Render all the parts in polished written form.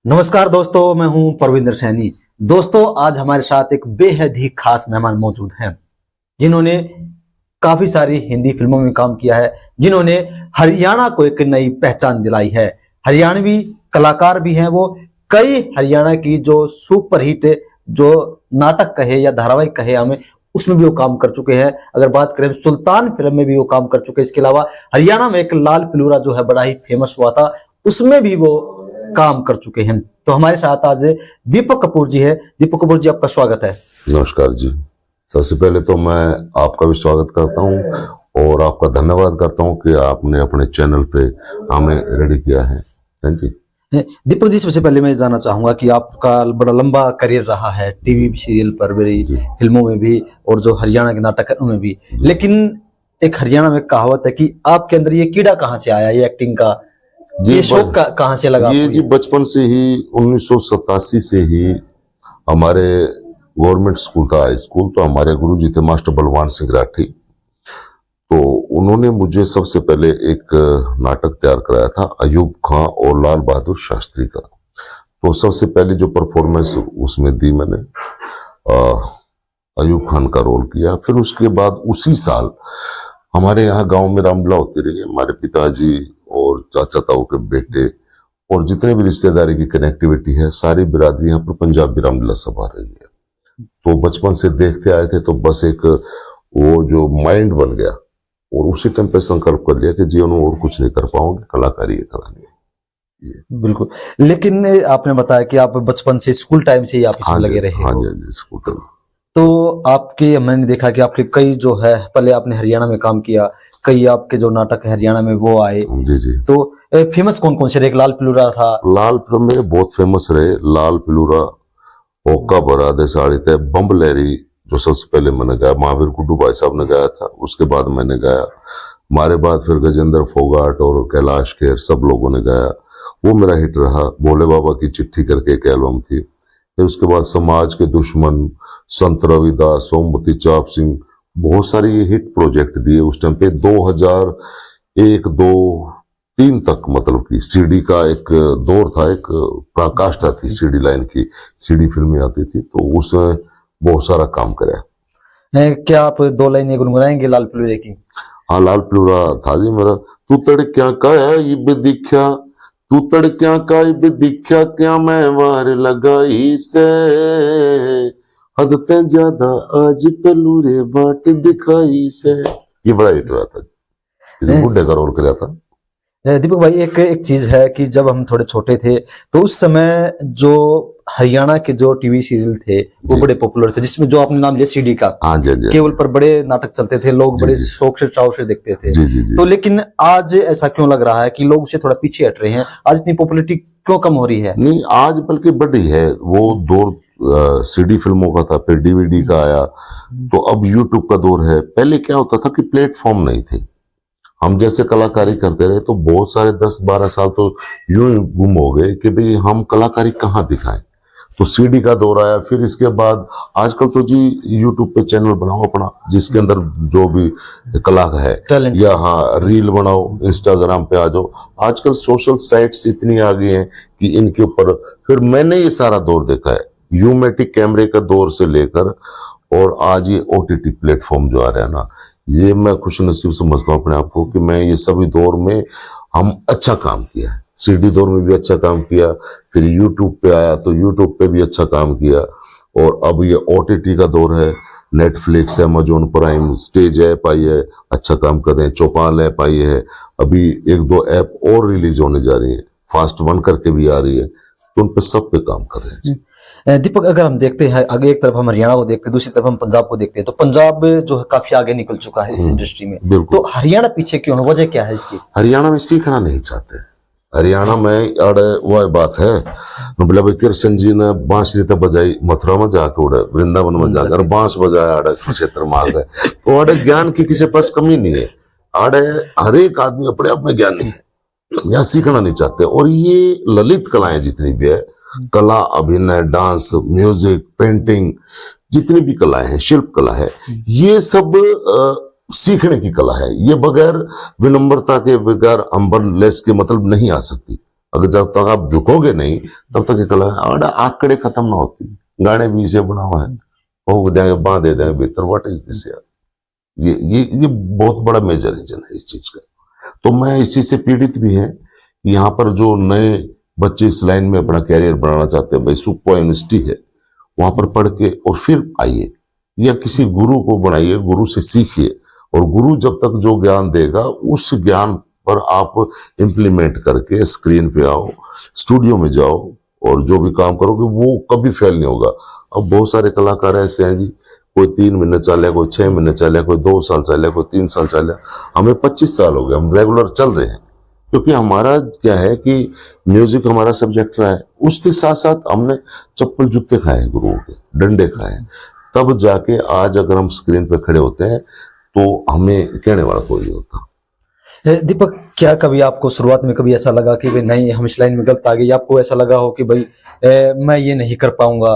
नमस्कार दोस्तों, मैं हूं परविंदर सैनी। दोस्तों, आज हमारे साथ एक बेहद ही खास मेहमान मौजूद हैं जिन्होंने काफी सारी हिंदी फिल्मों में काम किया है, जिन्होंने हरियाणा को एक नई पहचान दिलाई है। हरियाणवी कलाकार भी हैं वो। कई हरियाणा की जो सुपरहिट जो नाटक कहे या धारावाहिक कहे हमें, उसमें भी वो काम कर चुके हैं। अगर बात करें सुल्तान फिल्म में भी वो काम कर चुके हैं। इसके अलावा हरियाणा में एक लाल पिलूरा जो है बड़ा ही फेमस हुआ था, उसमें भी वो काम कर चुके हैं। तो हमारे साथ आज दीपक कपूर जी है। दीपक कपूर जी, आपका स्वागत है। नमस्कार जी। सबसे पहले तो मैं आपका भी स्वागत करता हूं और आपका धन्यवाद करता हूं कि आपने अपने चैनल पे हमें रेडी किया है। Thank you. दीपक जी, सबसे पहले मैं जानना चाहूंगा कि आपका बड़ा लंबा करियर रहा है टीवी सीरियल पर भी, फिल्मों में भी, और जो हरियाणा के नाटक में भी। लेकिन एक हरियाणा में कहावत है कि आपके अंदर ये कीड़ा कहाँ से आया, ये एक्टिंग का ये शौक कहाँ से लगा? ये जी बचपन से ही 1987 से ही हमारे गवर्नमेंट स्कूल था, हाई स्कूल। तो हमारे गुरुजी थे मास्टर बलवान सिंह राठी। तो उन्होंने मुझे सबसे पहले एक नाटक तैयार कराया था अयूब खां और लाल बहादुर शास्त्री का। तो सबसे पहले जो परफॉर्मेंस उसमें दी मैंने, अयूब खान का रोल किया। फिर उसके बाद उसी साल हमारे यहाँ गांव में रामलीला होती रही। हमारे पिताजी और चाचा ताऊ के बेटे और जितने भी रिश्तेदारी की कनेक्टिविटी है, सारी बिरादरी यहाँ पर पंजाबी रामलीला सभा रही है। तो बचपन से देखते आए थे, तो बस एक वो जो माइंड बन गया और उसी टाइम पे संकल्प कर लिया कि जीवन में और कुछ नहीं कर पाऊंगे, कलाकारी करानी है। बिल्कुल। लेकिन आपने बताया कि आप बचपन से स्कूल टाइम से ही आप इसमें लगे रहे हाँ हो। जी, स्कूल टाइम। तो आपके, मैंने देखा कि आपके कई जो है, पहले आपने हरियाणा में काम किया, कई आपके जो नाटक है हरियाणा में वो आए। जी जी। तो फेमस कौन कौन से रहे? एक लाल पिलूरा था। लाल फिल्म में बहुत फेमस रहे लाल पिलूरा, ओका बरा दे साड़ी थे, बम्ब लहरी जो सबसे पहले मैंने गाया, महावीर गुड्डू भाई साहब ने गाया था। उसके बाद मैंने गाया। हमारे बाद फिर गजेंद्र फोगाट और कैलाश खेर सब लोगों ने गाया। वो मेरा हिट रहा। भोले बाबा की चिट्ठी करके एक एल्बम थी। फिर उसके बाद समाज के दुश्मन, संत रविदास, सोमवती चाप सिंह, बहुत सारे ये हिट प्रोजेक्ट दिए उस टाइम पे। 2001, 2, 3 तक मतलब कि सीडी का एक दौर था, एक पराकाष्ठा थी सीडी लाइन की। सीडी फिल्में आती थी, तो उसमें बहुत सारा काम कराया। क्या आप 2 लाइनें गुनगुनाएंगे लाल पिलूरे की? हाँ, लाल पिलूरा था जी मेरा। तू तड़क्या का इब दिख्या, तू तड़क्या का इब दिख्या, क्या मैं वार लगाई से, हद से ज्यादा आज पिलूरे बाट दिखाई से। ये बड़ा हिट रहा था। इसे बुड्ढे का रोल कराया था। दीपक भाई, एक चीज है कि जब हम थोड़े छोटे थे तो उस समय जो हरियाणा के जो टीवी सीरियल थे वो बड़े पॉपुलर थे, जिसमें जो आपने नाम लिया सीडी का। हाँ जी जी। केबल पर बड़े नाटक चलते थे, लोग बड़े शौक से चाव से देखते थे। जी जी जी। तो लेकिन आज ऐसा क्यों लग रहा है कि लोग उससे थोड़ा पीछे हट रहे हैं? आज इतनी पॉपुलैरिटी क्यों कम हो रही है? नहीं, आज बल्कि बढ़ी है। वो दौर सीडी फिल्मों का था, फिर डीवीडी का आया, तो अब यूट्यूब का दौर है। पहले क्या होता था कि प्लेटफॉर्म नहीं थे। हम जैसे कलाकारी करते रहे तो बहुत सारे 10-12 साल तो यूं ही गुम हो गए कि भाई हम कलाकारी कहाँ दिखाएं। तो सीडी का दौर आया। फिर इसके बाद आजकल तो जी यूट्यूब पे चैनल बनाओ अपना, जिसके अंदर जो भी कला है, या हाँ रील बनाओ, इंस्टाग्राम पे आ जाओ। आजकल सोशल साइट्स इतनी आ गई हैं कि इनके ऊपर फिर मैंने ये सारा दौर देखा है, यूमेटिक कैमरे का दौर से लेकर और आज ये ओटीटी प्लेटफॉर्म जो आ रहा है ना, ये मैं खुश नसीब समझता हूँ अपने आप को कि मैं ये सभी दौर में हम अच्छा काम किया है। सीडी दौर में भी अच्छा काम किया, फिर यूट्यूब पे आया तो यूट्यूब पे भी अच्छा काम किया, और अब ये ओटीटी का दौर है। Netflix, Amazon Prime, Stage app आई है, अच्छा काम कर रहे हैं। चौपाल ऐप आई है, अभी 1-2 ऐप और रिलीज होने जा रही है, फास्ट 1 करके भी आ रही है। तो उन पे सब पे काम कर रहे हैं। दीपक, अगर हम देखते हैं आगे, एक तरफ हम हरियाणा को देखते हैं, दूसरी तरफ हम पंजाब को देखते हैं, तो पंजाब जो है काफी आगे निकल चुका है इस इंडस्ट्री में। तो हरियाणा पीछे क्यों है? वजह क्या है इसकी? हरियाणा में सीखना नहीं चाहते। हरियाणा में अड़े वह बात है, मतलब कृष्ण जी ने बांसुरी तो बजाई मथुरा में जाकर, उड़े वृंदावन में जाकर बांस बजाया, अड़े क्षेत्र में आ गए। तो अड़े ज्ञान की किसी पास कमी नहीं है। अड़े हर एक आदमी अपने आप में ज्ञानी है, यहाँ सीखना नहीं चाहते। और ये ललित कलाएं जितनी भी है, कला, अभिनय, डांस, म्यूजिक, पेंटिंग, जितनी भी कलाएं हैं, शिल्प कला है, ये सब सीखने की कला है। ये बगैर विनम्रता के, बगैर अंबर लेस के मतलब नहीं आ सकती। अगर जब तक आप झुकोगे नहीं तब तक ये कला और आंकड़े खत्म ना होती। गाने भी इसे बना हुआ है, हो देंगे बांध दे देंगे भीतर, व्हाट इज दिस यार। ये बहुत बड़ा मेजर रीजन है इस चीज का। तो मैं इसी से पीड़ित भी है। यहाँ पर जो नए बच्चे इस लाइन में अपना कैरियर बनाना चाहते हैं, भाई सुप्पा यूनिवर्सिटी है, वहां पर पढ़ के और फिर आइए, या किसी गुरु को बनाइए, गुरु से सीखिए, और गुरु जब तक जो ज्ञान देगा उस ज्ञान पर आप इम्प्लीमेंट करके स्क्रीन पे आओ, स्टूडियो में जाओ, और जो भी काम करोगे वो कभी फेल नहीं होगा। अब बहुत सारे कलाकार ऐसे हैं जी, कोई 3 महीने चल, कोई 6 महीने चल, कोई 2 साल चल, कोई 3 साल चल, हमें 25 साल हो गए, हम रेगुलर चल रहे हैं। क्योंकि हमारा क्या है कि म्यूजिक हमारा सब्जेक्ट रहा है, उसके साथ साथ हमने चप्पल जूते खाए हैं, गुरुओं के डंडे खाए हैं, तब जाके आज अगर हम स्क्रीन पे खड़े होते हैं तो हमें कहने वाला कोई नहीं होता। दीपक, क्या कभी आपको शुरुआत में कभी ऐसा लगा कि भाई नहीं हम इस लाइन में गलत आ गए, या आपको ऐसा लगा हो कि भाई मैं ये नहीं कर पाऊंगा,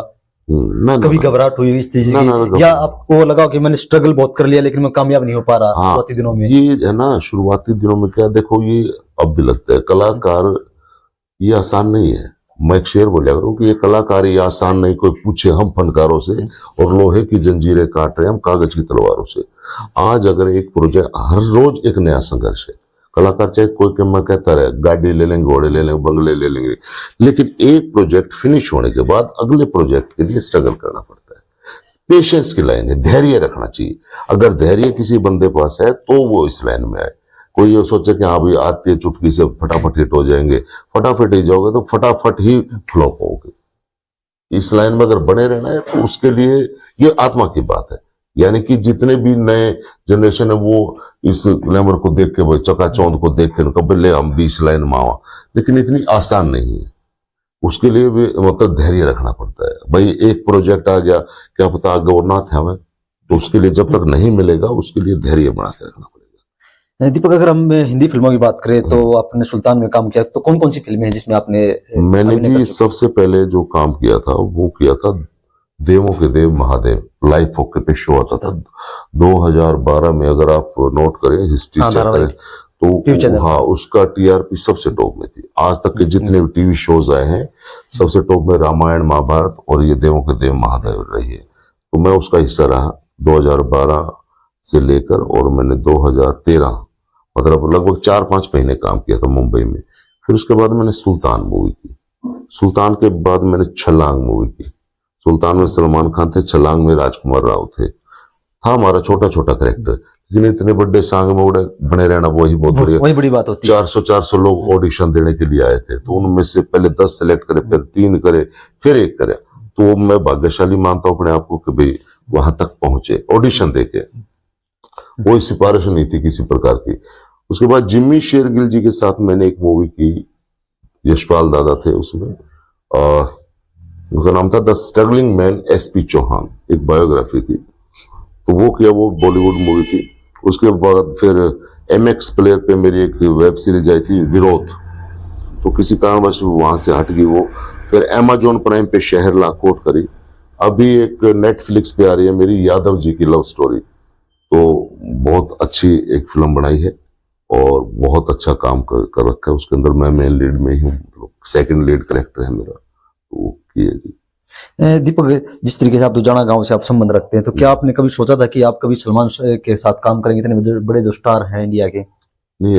कभी घबराहट हुई इस चीज की, या आपको लगा कि मैंने स्ट्रगल बहुत कर लिया लेकिन मैं कामयाब नहीं हो पा रहा शुरुआती दिनों में? ये है ना, शुरुआती दिनों में क्या, देखो ये अब भी लगता है कलाकार ये आसान नहीं है। मैं एक शेर बोलिया करूं कि ये कलाकार ये आसान नहीं, कोई पूछे हम फनकारों से, और लोहे की जंजीरें काट रहे हम कागज की तलवारों से। आज अगर एक प्रोजेक्ट, हर रोज एक नया संघर्ष है। कलाकार चाहे कोई मैं कहता रहे गाड़ी ले लेंगे, घोड़े ले लेंगे, बंगले ले लेंगे, लेकिन एक प्रोजेक्ट फिनिश होने के बाद अगले प्रोजेक्ट के लिए स्ट्रगल करना पड़ता है। पेशेंस की लाइन है, धैर्य रखना चाहिए। अगर धैर्य किसी बंदे पास है तो वो इस लाइन में आए। कोई ये सोचे कि हाँ भाई आती है चुटकी से फटाफट हिट हो जाएंगे, फटाफट ही जाओगे तो फटाफट ही फ्लॉप होगे। इस लाइन में अगर बने रहना है तो उसके लिए ये आत्मा की बात है। यानी कि जितने भी नए जनरेशन है वो इस ग्लैमर को देख के, भाई चकाचौंध को देख के कब ले हम 20 लाइन मावा, लेकिन इतनी आसान नहीं है। उसके लिए भी मतलब धैर्य रखना पड़ता है। भाई एक प्रोजेक्ट आ गया, क्या पता आगे और ना था हमें, तो उसके लिए जब तक नहीं मिलेगा उसके लिए धैर्य बना के रखना पड़ेगा। दीपक, अगर हम हिंदी फिल्मों की बात करें तो आपने सुल्तान में काम किया, तो कौन कौन सी फिल्में हैं जिसमें आपने? मैंने जी सबसे पहले जो काम किया था वो किया था देवों के देव महादेव, लाइव फोके पे शो आता था 2012 में। अगर आप नोट करें, हिस्ट्री चेक करें तो हाँ, उसका टीआरपी सबसे टॉप में थी। आज तक के जितने भी टीवी शोज आए हैं सबसे टॉप में रामायण, महाभारत और ये देवों के देव महादेव रही है। तो मैं उसका हिस्सा रहा 2012 से लेकर, और मैंने 2013 मतलब लगभग 4-5 महीने काम किया था मुंबई में। फिर उसके बाद मैंने सुल्तान मूवी की। सुल्तान के बाद मैंने छलांग मूवी की। सुल्तान में सलमान खान थे, छलांग में राजकुमार राव थे। था हमारा छोटा छोटा कैरेक्टर, लेकिन इतने बड़े सांग में बने रहना वही बड़ी बात होती है। 400 लोग ऑडिशन देने के लिए आए थे, तो उनमें से पहले 10 सेलेक्ट करे, फिर 3 करे, फिर 1 करे। तो मैं भाग्यशाली मानता हूं अपने आप को कि भाई वहां तक पहुंचे ऑडिशन देके। कोई सिफारिश नहीं थी किसी प्रकार की। उसके बाद जिम्मी शेरगिल जी के साथ मैंने एक मूवी की, यशपाल दादा थे उसमें, उसका नाम था the struggling man SP Chauhan, एक बायोग्राफी थी। तो वो किया, वो बॉलीवुड मूवी थी। उसके बाद फिर MX प्लेयर पे मेरी एक वेब सीरीज आई थी विरोध, तो किसी कारणवश वहां से हट गई वो। फिर Amazon प्राइम पे शहर लाखोट करी। अभी एक नेटफ्लिक्स पे आ रही है मेरी यादव जी की लव स्टोरी, तो बहुत अच्छी एक फिल्म बनाई है और बहुत अच्छा काम कर रखा है उसके अंदर। मैं मेन लीड में ही हूँ, सेकंड लीड कैरेक्टर है मेरा। तो किए जी। दीपक, जिस तरीके से आप दुजाना गांव से आप संबंध रखते हैं, तो क्या आपने कभी सोचा था कि आप कभी सलमान के साथ काम करेंगे? इतने बड़े जो स्टार हैं इंडिया के। नहीं,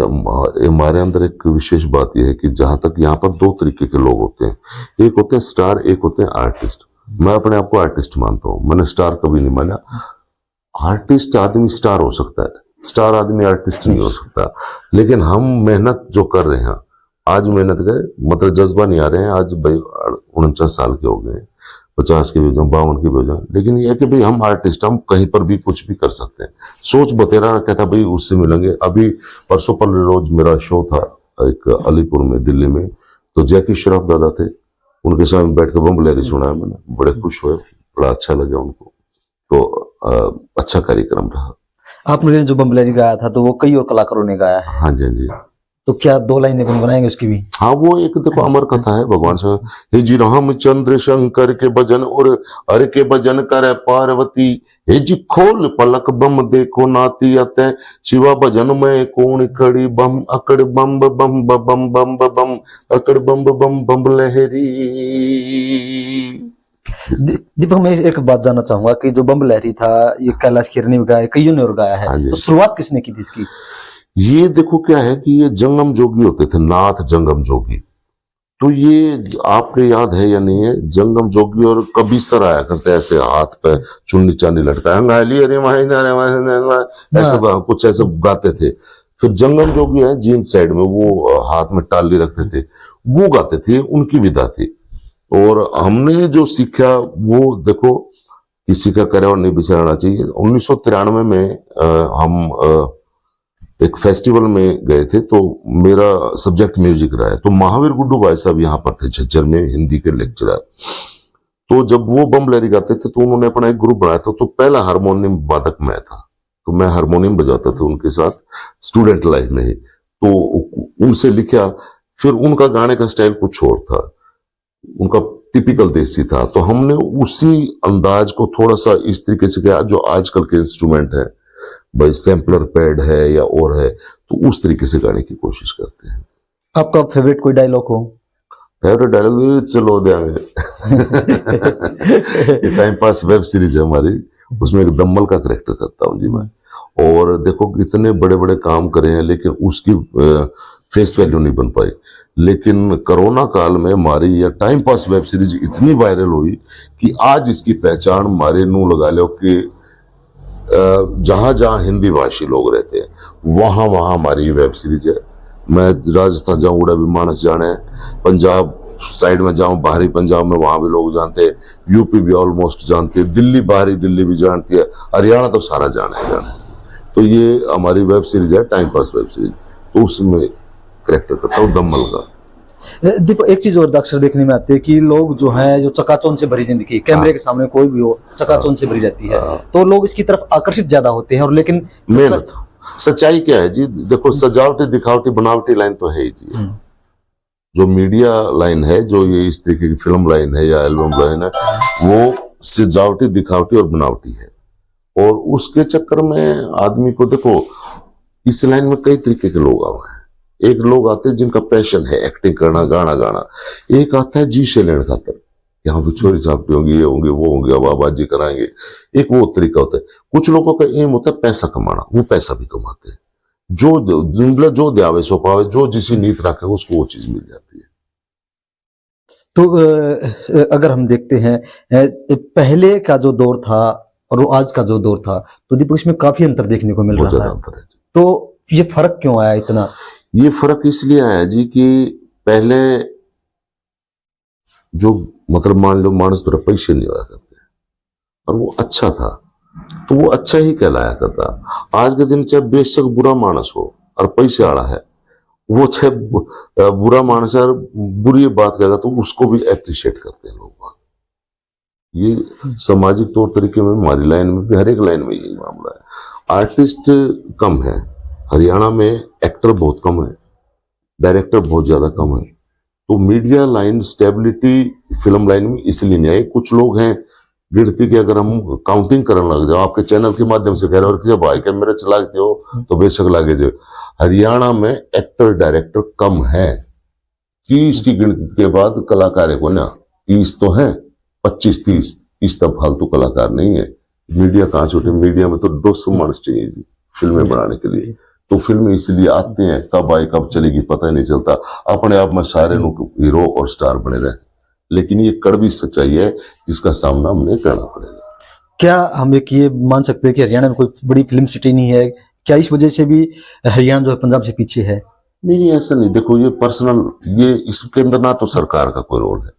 हमारे अंदर एक विशेष बात यह है कि जहां तक यहाँ पर 2 तरीके के लोग होते हैं, एक होते हैं स्टार, एक होते हैं आर्टिस्ट। मैं अपने आप को आर्टिस्ट मानता हूँ, मैंने स्टार कभी नहीं माना। आर्टिस्ट आदमी स्टार हो सकता है, स्टार आदमी आर्टिस्ट नहीं हो सकता। लेकिन हम मेहनत जो कर रहे हैं, आज मेहनत गए मतलब जज्बा नहीं आ रहे हैं। आज भाई 49 साल के हो गए, 50 के भी हो जाए, 52 के भी हो जाए, लेकिन यह है कि भाई हम आर्टिस्ट, हम कहीं पर भी कुछ भी कर सकते हैं। सोच बतेरा कहता भाई उससे मिलेंगे। अभी परसों पर रोज मेरा शो था एक अलीपुर में, दिल्ली में, तो जैकी श्रॉफ दादा थे, उनके साथ बैठ के बम्बलेरी सुना है मैंने, बड़े खुश हुए, बड़ा अच्छा लगा उनको। तो अच्छा कार्यक्रम रहा। आपने जो बम्बलेरी गाया था तो वो कई और कलाकारों ने गाया है। हाँ जी, हाँ जी। तो क्या 2 लाइनें गुनगुनाएंगे उसकी भी? हाँ, वो एक देखो अमर कथा है भगवान से, हे जी रामचंद्र शंकर के भजन और हर के भजन करे पार्वती, हे जी खोल पलक बम देखो नाती अतः शिवा भजन में कौन खड़ी बम अकड़ बम बम बम बम बम अकड़ बम बम बम लहरी। दीपक, मैं एक बात जानना चाहूंगा कि जो बम लहरी था ये कैलाश खेर ने भी गाया, कईयों ने और गाया है, हाँ जी। तो शुरुआत किसने की थी इसकी? ये देखो क्या है कि ये जंगम जोगी होते थे, नाथ जंगम जोगी। तो ये आपको याद है या नहीं है, जंगम जोगी और कबीसर आया करते ऐसे हाथ पे चुन्नी चांदी लटका ऐसा कुछ ऐसे गाते थे। फिर जंगम जोगी है जींस साइड में, वो हाथ में टाली रखते थे, वो गाते थे, उनकी विधा थी। और हमने जो सीखा वो देखो, किसी का करे और नहीं बिसरना चाहिए। 1993 में हम एक फेस्टिवल में गए थे, तो मेरा सब्जेक्ट म्यूजिक रहा है, तो महावीर गुड्डू भाई साहब यहाँ पर थे झज्जर में, हिंदी के लेक्चरर। तो जब वो बम लहरी गाते थे तो उन्होंने अपना एक ग्रुप बनाया था, तो पहला हारमोनियम वादक मैं था, तो मैं हारमोनियम बजाता था उनके साथ स्टूडेंट लाइफ में ही। तो उनसे लिखा, फिर उनका गाने का स्टाइल कुछ और था, उनका टिपिकल देसी था, तो हमने उसी अंदाज को थोड़ा सा इस तरीके से किया जो आजकल के इंस्ट्रूमेंट है भाई, सैम्पलर पैड है या और है, तो उस तरीके से गाने की कोशिश करते हैं। आपका फेवरेट कोई डायलॉग हो? फेवरेट डायलॉग चलो देंगे ये टाइम पास वेब सीरीज है हमारी, उसमें एक दम्मल का करेक्टर करता हूँ जी मैं। और देखो इतने बड़े बड़े काम करे हैं लेकिन उसकी फेस वैल्यू नहीं बन पाई, लेकिन कोरोना काल में हमारी यह टाइम पास वेब सीरीज इतनी वायरल हुई कि आज इसकी पहचान हमारे नू लगा लो कि जहां जहां हिंदी भाषी लोग रहते हैं वहां वहां हमारी वेब सीरीज है। मैं राजस्थान जाऊं उड़ा भी मानस जाने, पंजाब साइड में जाऊं बाहरी पंजाब में वहां भी लोग जानते हैं, यूपी भी ऑलमोस्ट जानते हैं, दिल्ली बाहरी दिल्ली भी जानती है, हरियाणा तो सारा जाने। तो ये हमारी वेब सीरीज है टाइम पास वेब सीरीज, तो उसमें करेक्टर करता हूँ दम्मल का। दीपक, एक चीज और अक्सर देखने में आती है कि लोग जो हैं, जो चकाचौंध से भरी जिंदगी, कैमरे के सामने कोई भी हो चकाचौंध से भरी जाती है, तो लोग इसकी तरफ आकर्षित ज्यादा होते हैं। और लेकिन मेहनत, सच्चाई क्या है जी, देखो सजावटी दिखावटी बनावटी लाइन तो है ही जी। जो मीडिया लाइन है, जो ये इस तरीके की फिल्म लाइन है या एल्बम लाइन है, वो सजावटी दिखावटी और बनावटी है। और उसके चक्कर में आदमी को देखो, इस लाइन में कई तरीके के लोग आए हैं। एक लोग आते हैं जिनका पैशन है एक्टिंग करना, गाना गाना। एक आता है जी से लेने खातर, यहाँ पे छोरी छापटी होंगी, ये होंगे वो होंगे, आवाबाजी कराएंगे, एक वो तरीका होता है। कुछ लोगों का एम होता है पैसा कमाना, वो पैसा भी कमाते हैं। जो द्यावे सो पावे, जो जिसी नीत रखे उसको वो चीज मिल जाती है। तो अगर हम देखते हैं पहले का जो दौर था और आज का जो दौर था, तो दीपक इसमें काफी अंतर देखने को मिल बहुत रहा ज्यादा है। अंतर है। तो ये फर्क क्यों आया इतना? ये फर्क इसलिए आया जी कि पहले जो मतलब मान लो मानस पर पैसे नहीं आया करते और वो अच्छा था, तो वो अच्छा ही कहलाया करता। आज के दिन चाहे बेशक बुरा मानस हो और पैसे आड़ा है, वो चाहे बुरा मानस है और बुरी बात कहेगा तो उसको भी एप्रिशिएट करते हैं लोग। ये सामाजिक तौर तरीके में हमारी लाइन में भी, हर एक लाइन में यही मामला है। आर्टिस्ट कम है हरियाणा में, एक्टर बहुत कम है, डायरेक्टर बहुत ज्यादा कम है। तो media line stability film line में इसलिए नहीं आई। कुछ लोग हैं गिनती की, अगर हम काउंटिंग करने लग जाओ, आपके चैनल के माध्यम से कह रहे हो कि भाई क्या मेरे चलाते हो तो बेशक लागे जो, हरियाणा में एक्टर डायरेक्टर कम है। 30 की गिनती के बाद कलाकार है को ना, 30 तो है, 25-30 तब फालतू कलाकार नहीं है। मीडिया कहाँ छोटे, मीडिया में तो 200 मानस चाहिए जी फिल्में बनाने के लिए। तो फिल्में इसलिए आते हैं, कब आई कब चलेगी पता ही नहीं चलता, अपने आप में सारे हीरो और स्टार बने रहे। लेकिन ये कड़वी सच्चाई है जिसका सामना हमें करना पड़ेगा। क्या हम एक ये मान सकते हैं कि हरियाणा में कोई बड़ी फिल्म सिटी नहीं है? क्या इस वजह से भी हरियाणा जो है पंजाब से पीछे है? नहीं, ऐसा नहीं। देखो ये पर्सनल, ये इसके अंदर ना तो सरकार का कोई रोल है।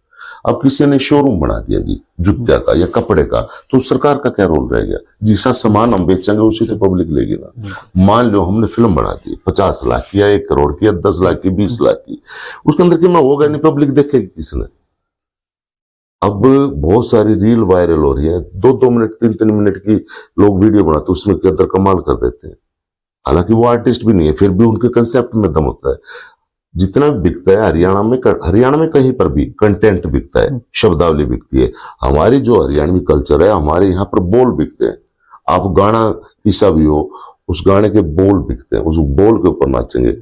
अब किसी ने शोरूम बना दिया जी जूत्या का या कपड़े का, तो सरकार का क्या रोल रह गया? जिसका सामान हम बेचेंगे उसी से पब्लिक लेगी ना। मान लो हमने फिल्म बना दी 50 लाख की या 1 करोड़ की या 10 लाख की, 20 लाख की, उसके अंदर कितना होगा नहीं, पब्लिक देखेगी किसने? अब बहुत सारी रील वायरल हो रही है, 2-2 मिनट 3-3 मिनट की लोग वीडियो बनाते, उसमें के अंदर कमाल कर देते हैं। हालांकि वो आर्टिस्ट भी नहीं है, फिर भी उनके कंसेप्ट में दम होता है। जितना बिकता है हरियाणा में कहीं पर भी कंटेंट बिकता है, शब्दावली बिकती है। हमारी जो हरियाणवी कल्चर है, हमारे यहाँ पर बोल बिकते हैं। आप गाना किसा भी हो, उस गाने के बोल बिकते हैं, उस बोल के ऊपर नाचेंगे।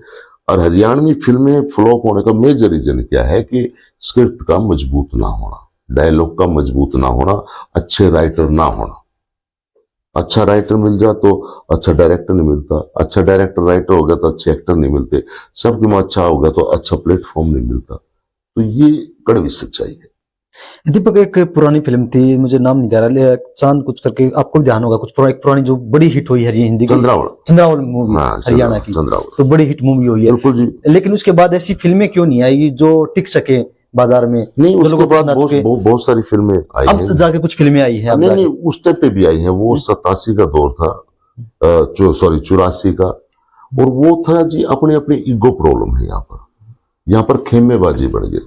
और हरियाणवी फिल्में फ्लॉप होने का मेजर रीजन क्या है कि स्क्रिप्ट का मजबूत ना होना, डायलॉग का मजबूत ना होना, अच्छे राइटर ना होना। अच्छा राइटर मिल जाए तो अच्छा डायरेक्टर नहीं मिलता, अच्छा डायरेक्टर राइटर हो गया तो अच्छे एक्टर नहीं मिलते, सबके में अच्छा हो गया तो अच्छा प्लेटफॉर्म नहीं मिलता। तो ये कड़वी सच्चाई है। दीपक, एक पुरानी फिल्म थी, मुझे नाम नहीं जा रहा, चांद कुछ करके, आपको भी ध्यान होगा, कुछ एक पुरानी जो बड़ी हिट हुई है हिंदी की, चंद्रावल मूवी, हरियाणा की, तो बड़ी हिट मूवी हुई है। बिल्कुल जी। लेकिन उसके बाद ऐसी फिल्में क्यों नहीं आई जो टिक सके बाजार में? नहीं, उसके बाद बहुत सारी फिल्में आई अब हैं। जाके कुछ फिल्में आई है। नहीं, उस टाइम पे भी आई हैं। वो 87 का दौर था, 84 का। और वो था जी, अपनी अपनी ईगो प्रॉब्लम है यहाँ पर खेमेबाजी बढ़ गई।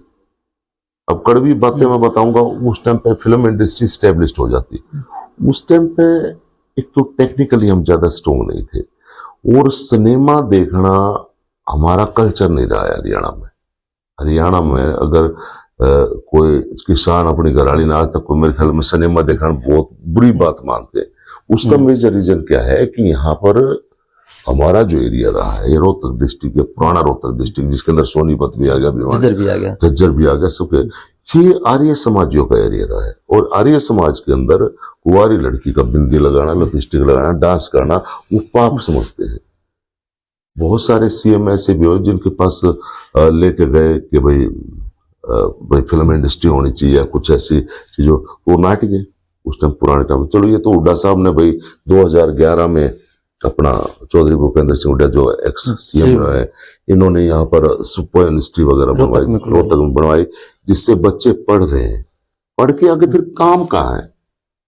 अब कड़वी बातें मैं बताऊंगा, उस टाइम पे फिल्म इंडस्ट्री स्टेब्लिश्ड हो जाती। उस टाइम पे एक तो टेक्निकली हम ज्यादा स्ट्रोंग नहीं थे, और सिनेमा देखना हमारा कल्चर नहीं रहा है हरियाणा में अगर कोई किसान अपनी घराली ना, आज तक कोई मेरे ख्याल में सिनेमा देखना बहुत बुरी बात मानते हैं। उसका मेजर रीजन क्या है कि यहाँ पर हमारा जो एरिया रहा है, ये रोहतक डिस्ट्रिक्ट, पुराना रोहतक डिस्ट्रिक्ट, जिसके अंदर सोनीपत भी आ गया, झज्जर भी आ गया, सबके, ये आर्य समाजियों का एरिया रहा है। और आर्य समाज के अंदर कुंवारी लड़की का बिंदी लगाना, लिपस्टिक लगाना, डांस करना, वो पाप समझते हैं। बहुत सारे सीएम ऐसे भी हो जिनके पास लेके गए कि भाई फिल्म इंडस्ट्री होनी चाहिए, कुछ ऐसी चीजों, वो नाट गए उस टाइम, पुराने टाइम। चलो, ये तो हुड्डा साहब ने भाई 2011 में अपना चौधरी भूपेंद्र सिंह हुड्डा जो एक्स सीएम रहे, इन्होंने यहाँ पर सुपर इंडस्ट्री वगैरह बनवाई, रोहतक में बनवाई, जिससे बच्चे पढ़ रहे हैं। पढ़ के आगे फिर काम कहाँ है?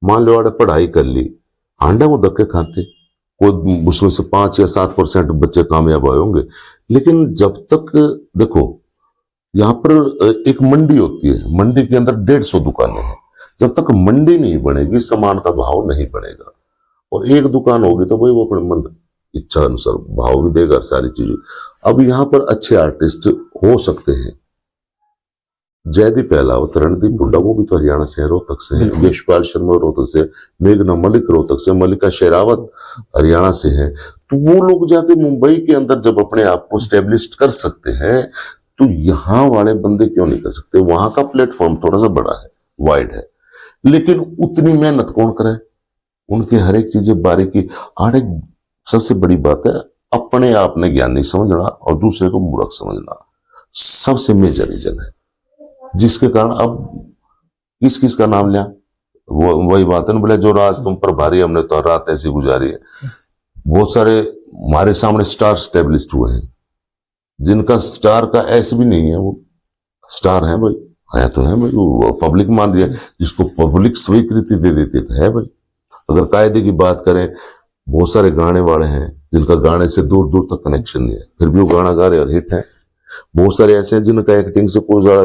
मान लो पढ़ाई कर ली, आंडा वो धक्के खाते, कोई उसमें से 5 या 7% बच्चे कामयाब आए होंगे। लेकिन जब तक देखो, यहाँ पर एक मंडी होती है, मंडी के अंदर 150 दुकानें हैं। जब तक मंडी नहीं बनेगी, सामान का भाव नहीं बनेगा। और एक दुकान होगी तो भाई वो अपने मन इच्छा अनुसार भाव भी देगा, सारी चीजें। अब यहाँ पर अच्छे आर्टिस्ट हो सकते हैं। जयदीप अहलावत, रणदीप हुड्डा, वो भी तो हरियाणा से है, रोहतक से है। यशपाल शर्मा रोहतक से, मेघना मलिक रोहतक से, मल्लिका शेरावत हरियाणा से है। तो वो लोग जाके मुंबई के अंदर जब अपने आप को स्टेब्लिश कर सकते हैं, तो यहाँ वाले बंदे क्यों नहीं कर सकते? वहां का प्लेटफॉर्म थोड़ा सा बड़ा है, वाइड है, लेकिन उतनी मेहनत कौन करे? उनके हर एक चीजें बारीकी। और एक सबसे बड़ी बात है, अपने आप में ज्ञान नहीं समझना और दूसरे को मूर्ख समझना, सबसे मेजर रीजन है, जिसके कारण अब किस का नाम लिया, वो वही बात है ना, बोले जो राज तुम पर भारी, हमने तो रात ऐसी गुजारी है। बहुत सारे हमारे सामने स्टार स्टेब्लिश्ड हुए हैं, जिनका स्टार का ऐस भी नहीं है, वो स्टार है भाई, है तो है भाई, वो पब्लिक मान रही है, जिसको पब्लिक स्वीकृति दे देती है भाई। अगर कायदे की बात करें, बहुत सारे गाने वाले हैं जिनका गाने से दूर दूर तक कनेक्शन नहीं है, फिर भी वो गाना गा रहे और हिट है। बहुत सारे ऐसे हैं जिनका एक्टिंग से कोई ज्यादा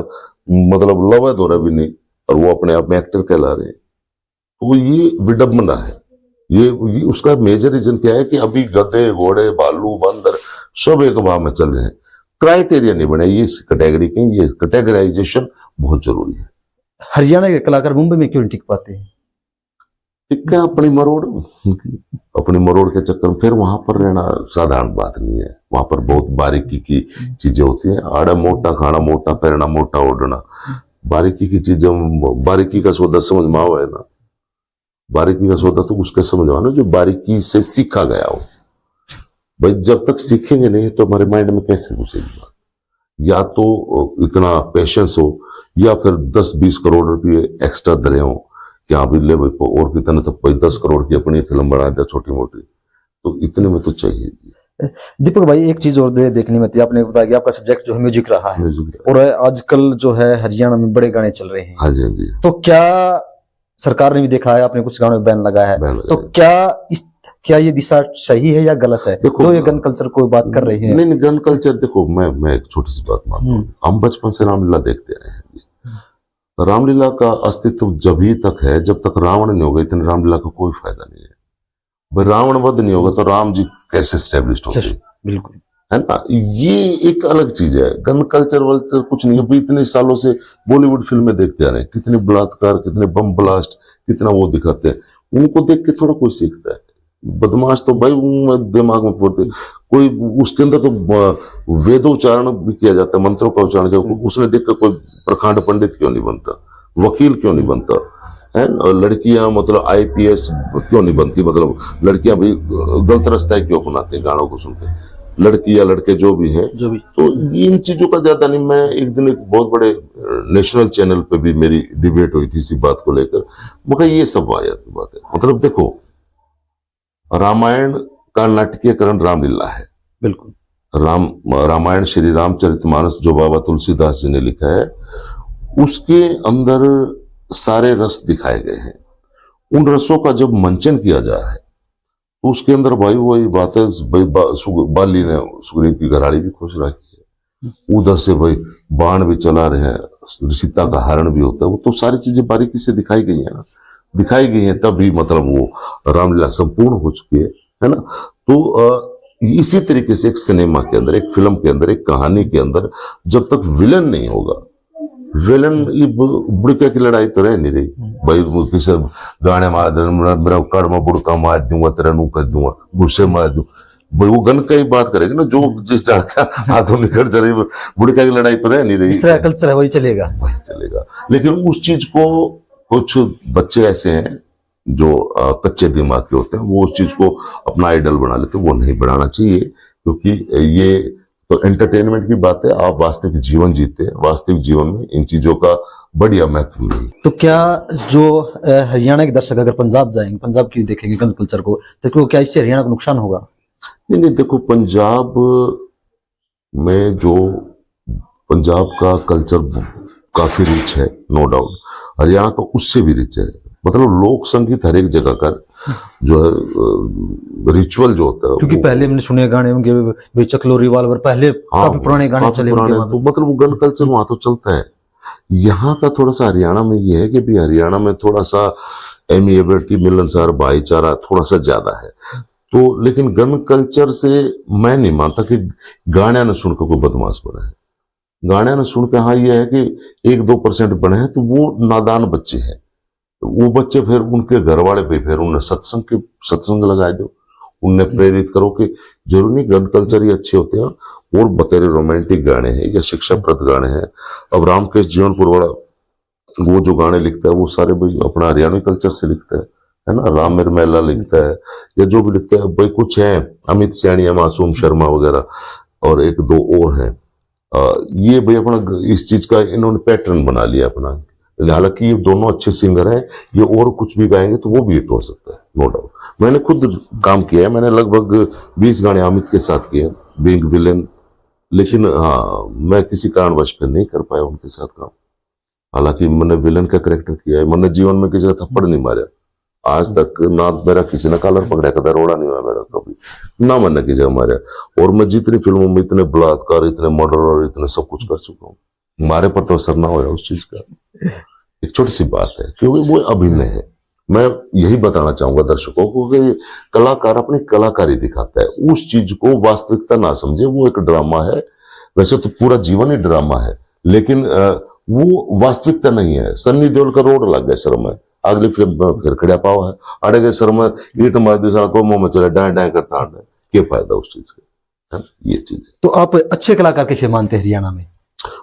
मतलब लव है दौरा भी नहीं, और वो अपने आप में एक्टर कहला रहे हैं। तो ये विडंबना है। ये उसका मेजर रीजन क्या है कि अभी गधे, घोड़े, भालू, बंदर सब एक भाव में चल रहे हैं। क्राइटेरिया नहीं बने ये कैटेगरी के, ये कैटेगराइजेशन बहुत जरूरी है। हरियाणा के कलाकार मुंबई में क्यों नहीं टिक पाते हैं? टिक्का अपनी मरोड़ के चक्कर में, फिर वहां पर रहना साधारण बात नहीं है। वहां पर बहुत बारीकी की चीजें होती हैं। आड़ा मोटा खाना मोटा, पहनना मोटा, ओढ़ना, बारीकी की चीजें। बारीकी का सौदा समझ में आवा है ना, बारीकी का सौदा तो उसके समझ में आना जो बारीकी से सीखा गया हो। भाई जब तक सीखेंगे नहीं तो हमारे माइंड में कैसे घुसेगी? या तो इतना पेशेंस हो, या फिर 10-20 करोड़ रुपये एक्स्ट्रा दरे हो कि हाँ भी ले भाई, और कितने तो 10 करोड़ की अपनी फिल्म बना दे छोटी मोटी, तो इतने में तो चाहिए। दीपक भाई, एक चीज और देखने में थी, आपने बताया कि आपका सब्जेक्ट जो है म्यूजिक रहा है, और आजकल जो है हरियाणा में बड़े गाने चल रहे हैं। हाँ जी, हाँ जी। तो क्या सरकार ने भी देखा है, आपने कुछ गानों में बैन लगाया है, तो क्या ये दिशा सही है या गलत है? जो ये गन कल्चर को बात कर रहे हैं। नहीं, गन कल्चर देखो, मैं एक छोटी सी बात मानता हूँ। हम बचपन से रामलीला देखते आए हैं। रामलीला का अस्तित्व जब ही तक है जब तक रावण नहीं होगा, इतने रामलीला का कोई फायदा नहीं है। भाई रावण वध नहीं होगा तो राम जी कैसे स्टेब्लिश होते, बिल्कुल है ना। ये एक अलग चीज है, गन कल्चर वल्चर कुछ नहीं है। अभी इतने सालों से बॉलीवुड फिल्में देखते आ रहे हैं, कितने बलात्कार, कितने बम ब्लास्ट, कितना वो दिखाते हैं। उनको देख के थोड़ा कोई सीखता है। बदमाश तो भाई दिमाग में पड़ते, कोई उसके अंदर तो वेदोच्चारण भी किया जाता है, मंत्रों का उच्चारण, उसने देख कर कोई प्रखंड पंडित क्यों नहीं बनता, वकील क्यों नहीं बनता, है। और लड़कियां मतलब IPS क्यों नहीं बनती, मतलब लड़कियां भी गलत रास्ता क्यों अपनाते हैं गानों को सुनकर, लड़की या लड़के जो भी हैं। जो भी तो इन चीजों का ज्यादा नहीं। मैं एक दिन एक बहुत बड़े नेशनल चैनल पे भी मेरी डिबेट हुई थी इसी बात को लेकर, मगर ये सब वाहियात की बात है। मतलब देखो, रामायण का नाटकीयकरण रामलीला है, बिल्कुल। रामायण श्री रामचरितमानस जो बाबा तुलसीदास जी ने लिखा है, उसके अंदर सारे रस दिखाए गए हैं। उन रसों का जब मंचन किया जाए है तो उसके अंदर भाई वही बात है, बाली ने सुग्रीव की घराड़ी भी खुश रखी है, उधर से भाई बाण भी चला रहे हैं, सीता का हरण भी होता है, वो तो सारी चीजें बारीकी से दिखाई गई है ना, दिखाई गई है, तभी मतलब वो रामलीला संपूर्ण हो चुकी है ना। तो इसी तरीके से एक सिनेमा के अंदर, एक फिल्म के अंदर, एक कहानी के अंदर जब तक विलन नहीं होगा, विलन ये बुड़का की लड़ाई तो रह नहीं रही भाई, किसी गाने मार दे, मेरा कड़ में बुड़का मार दूंगा, तेरा नू कर दूंगा, गुस्से मार दूं भाई, वो गन का ही बात करेगी ना, जो जिस तरह का हाथों निकल चले, बुड़का की लड़ाई तो रह नहीं रही, इस तरह कल्चर है वही चलेगा, वही चलेगा। लेकिन उस चीज को कुछ बच्चे ऐसे हैं जो कच्चे दिमाग के होते हैं, वो उस चीज को अपना आइडल बना लेते हैं। वो नहीं बनाना चाहिए, क्योंकि ये तो एंटरटेनमेंट की बात है। आप वास्तविक जीवन जीते हैं, वास्तविक जीवन में इन चीजों का बढ़िया महत्व नहीं। तो क्या जो हरियाणा के दर्शक अगर पंजाब जाएंगे, पंजाब की देखेंगे गन कल्चर को, तो क्या इससे हरियाणा को नुकसान होगा? नहीं, देखो, पंजाब में जो पंजाब का कल्चर काफी रिच है, नो डाउट। हरियाणा का उससे भी रिच है। मतलब लोक संगीत हर एक जगह का जो है रिचुअल जो होता है, क्योंकि पहले मैंने सुने गाने उनके चकलो रिवाल्वर, पहले काफी पुराने गाने चले पुराने, तो मतलब वो गन कल्चर वहां तो चलता है। यहाँ का थोड़ा सा हरियाणा में ये है कि भी हरियाणा में थोड़ा सा एमिएबिलिटी, मिलनसार, भाईचारा थोड़ा सा ज्यादा है। तो लेकिन गन कल्चर से मैं नहीं मानता कि गाने न सुनकर कोई बदमाश बना है। गाने न सुनकर, हाँ ये है कि 1-2% बने हैं तो वो नादान बच्चे हैं। वो बच्चे फिर उनके घर वाले भी फिर उन्हें सत्संग लगाए दो, उन्हें प्रेरित करो कि जरूर नहीं गन कल्चर ही अच्छे होते हैं, और बतेरे रोमांटिक गाने हैं या शिक्षाप्रद गाने हैं। अब रामकेश जीवनपुर वाला वो जो गाने लिखता है वो सारे भाई अपना हरियाणवी कल्चर से लिखता है ना। राम मेला लिखता है या जो भी लिखता है भाई, कुछ है अमित सैनिया, मासूम शर्मा वगैरह, और 1-2 और हैं। ये भाई अपना इस चीज का इन्होंने पैटर्न बना लिया अपना। हालांकि ये दोनों अच्छे सिंगर हैं, ये और कुछ भी गाएंगे तो वो भी हिट हो सकता है, नो डाउट। मैंने खुद काम किया है, मैंने लगभग 20 गाने अमित के साथ किए, बीइंग विलेन। लेकिन हाँ, मैं किसी कारणवश फिर नहीं कर पाया उनके साथ काम। हालांकि मैंने विलेन का कैरेक्टर किया है, मैंने जीवन में किसी का थप्पड़ नहीं मारा आज तक, ना मेरा किसी ने कॉलर पकड़ा, कदा रोड़ा नहीं हुआ मेरा कभी, ना मैंने किसी मारा। और मैं जितनी फिल्मों में इतने बलात्कार, इतने मर्डर और इतने सब कुछ कर चुका हूँ, हमारे पर तो असर ना हो उस चीज का। एक छोटी सी बात है, क्योंकि वो अभिनय है। मैं यही बताना चाहूंगा दर्शकों को कि कलाकार अपनी कलाकारी दिखाता है, उस चीज को वास्तविकता ना समझे। वो एक ड्रामा है, वैसे तो पूरा जीवन ही ड्रामा है, लेकिन वो वास्तविकता नहीं है। सन्नी देओल का रोड लग गया सर में, अगली फिल्म फिर खड़ा पावा है, अड़े गए सर में, ईट मार दी सड़क को, मुंह में चले डाय डाय करता, क्या फायदा उस चीज का, ये चीज है। तो आप अच्छे कलाकार कैसे मानते हैं हरियाणा में?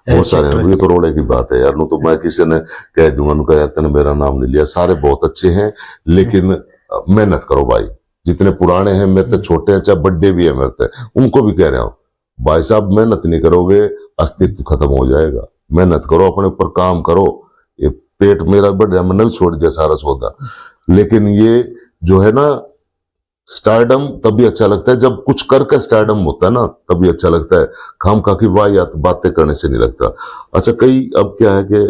बहुत सारे हैं, ये तो रोड़े की बात है यार। नो तो मैं किसी ने कह दूंगा, नु यार तेने मेरा नाम नहीं लिया। सारे बहुत अच्छे हैं, लेकिन मेहनत करो भाई। जितने पुराने हैं, मेरे से छोटे हैं, चाहे बड्डे भी है मेरे से, उनको भी कह रहा हूँ भाई साहब, मेहनत नहीं करोगे अस्तित्व खत्म हो जाएगा। मेहनत करो, अपने ऊपर काम करो। ये पेट मेरा बढ़ रहा, मैंने भी छोड़ दिया सारा सौदा। लेकिन ये जो है ना, स्टारडम तभी अच्छा लगता है जब कुछ करके स्टारडम होता है ना, तभी अच्छा लगता है। खामखा की वाहियात बातें करने से नहीं लगता। अच्छा, कई अब क्या है कि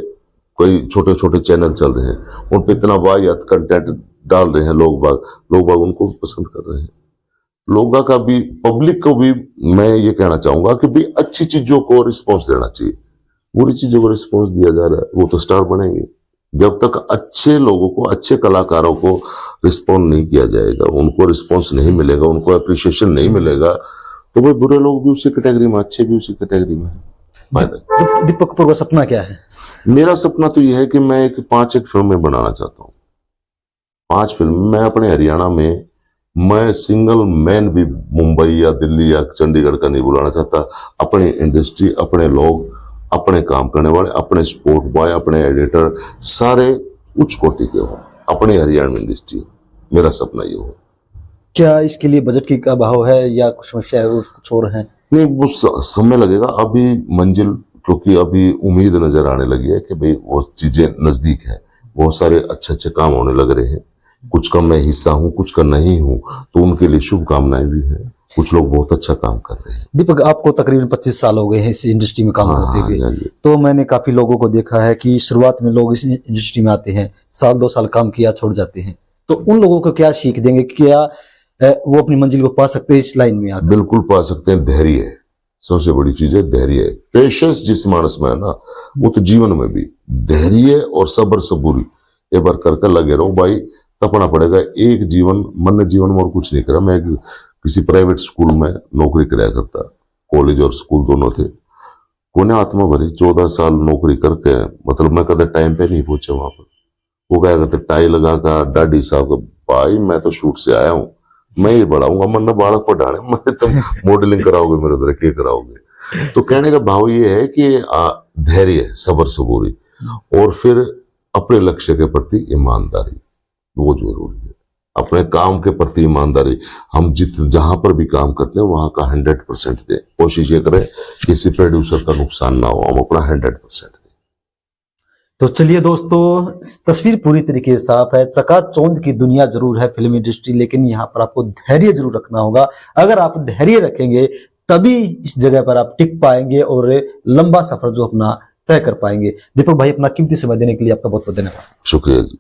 कोई छोटे छोटे चैनल चल रहे हैं, उन पर इतना वाहियात कंटेंट डाल रहे हैं लोग बाग उनको पसंद कर रहे हैं। लोगों का भी, पब्लिक को भी मैं ये कहना चाहूंगा कि भी अच्छी चीजों को रिस्पॉन्स देना चाहिए। बुरी चीजों को रिस्पॉन्स दिया जा रहा है, वो तो स्टार बनेंगे। जब तक अच्छे लोगों को, अच्छे कलाकारों को रिस्पॉन्ड नहीं किया जाएगा, उनको रिस्पॉन्स नहीं मिलेगा, उनको अप्रिशिएशन नहीं मिलेगा, तो भाई बुरे लोग भी उसी कैटेगरी में, अच्छे भी उसी कैटेगरी में है। दीपक कपूर का सपना क्या है? मेरा सपना तो यह है कि मैं एक 5 फिल्में बनाना चाहता हूँ। 5 फिल्म मैं अपने हरियाणा में, मैं सिंगल मैन भी मुंबई या दिल्ली या चंडीगढ़ का नहीं बुलाना चाहता। अपनी इंडस्ट्री, अपने लोग, अपने काम करने वाले, अपने स्पोर्ट बॉय, अपने एडिटर, सारे उच्च कोटि के हो, अपनी हरियाणा इंडस्ट्री। मेरा सपना ये हो। क्या इसके लिए बजट की अभाव है या कुछ समस्या है और कुछ और है? नहीं, वो समय लगेगा। अभी मंजिल, क्योंकि अभी उम्मीद नजर आने लगी है कि भाई वो चीजें नजदीक है, बहुत सारे अच्छे अच्छे काम होने लग रहे हैं। कुछ का मैं हिस्सा हूँ, कुछ का नहीं हूँ, तो उनके लिए शुभकामनाएं भी हैं। कुछ लोग बहुत अच्छा काम कर रहे हैं। दीपक, आपको तकरीबन 25 साल हो गए हैं इस इंडस्ट्री में काम करते हुए। हाँ, तो मैंने काफी लोगों को देखा है कि शुरुआत में लोग इस इंडस्ट्री में आते हैं, साल 2 साल काम किया छोड़ जाते हैं। तो उन लोगों को क्या सीख देंगे? क्या वो अपनी मंजिल को पा सकते हैं इस लाइन में आकर? बिल्कुल पा सकते हैं। धैर्य है सबसे बड़ी चीज है, धैर्य है। पेशेंस जिस मानस में है ना, वो तो जीवन में भी धैर्य और सब्र सबूरी एक बार करके लगे रहो भाई, तपना पड़ेगा। एक जीवन, मन जीवन में और कुछ नहीं करा। मैं किसी प्राइवेट स्कूल में नौकरी कराया करता, कॉलेज और स्कूल दोनों थे। पुण्य आत्मा भरी 14 साल नौकरी करके, मतलब मैं कदर टाइम पे नहीं पहुंचा वहां पर। वो क्या करते, टाई लगा कर डाडी साहब, भाई मैं तो शूट से आया हूँ, मैं ही बढ़ाऊंगा, मन बालक पढ़ाने, मैं तुम मॉडलिंग कराओगे मेरे उधर, क्या कराओगे। तो कहने का भाव ये है कि धैर्य, सब्र सबूरी, और फिर अपने लक्ष्य के प्रति ईमानदारी, वो जरूरी है। अपने काम के प्रति ईमानदारी। हम जहां पर भी काम करते हैं वहां का 100% दें। कोशिश ये करें किसी प्रोड्यूसर का नुकसान ना हो, हम अपना 100% दें। तो चलिए दोस्तों, तस्वीर पूरी तरीके से साफ है। चकाचौंध की दुनिया जरूर है फिल्म इंडस्ट्री, लेकिन यहाँ पर आपको धैर्य जरूर रखना होगा। अगर आप धैर्य रखेंगे तभी इस जगह पर आप टिक पाएंगे और लंबा सफर जो अपना तय कर पाएंगे। दीपक भाई, अपना कीमती समय देने के लिए आपका बहुत बहुत धन्यवाद। शुक्रिया जी।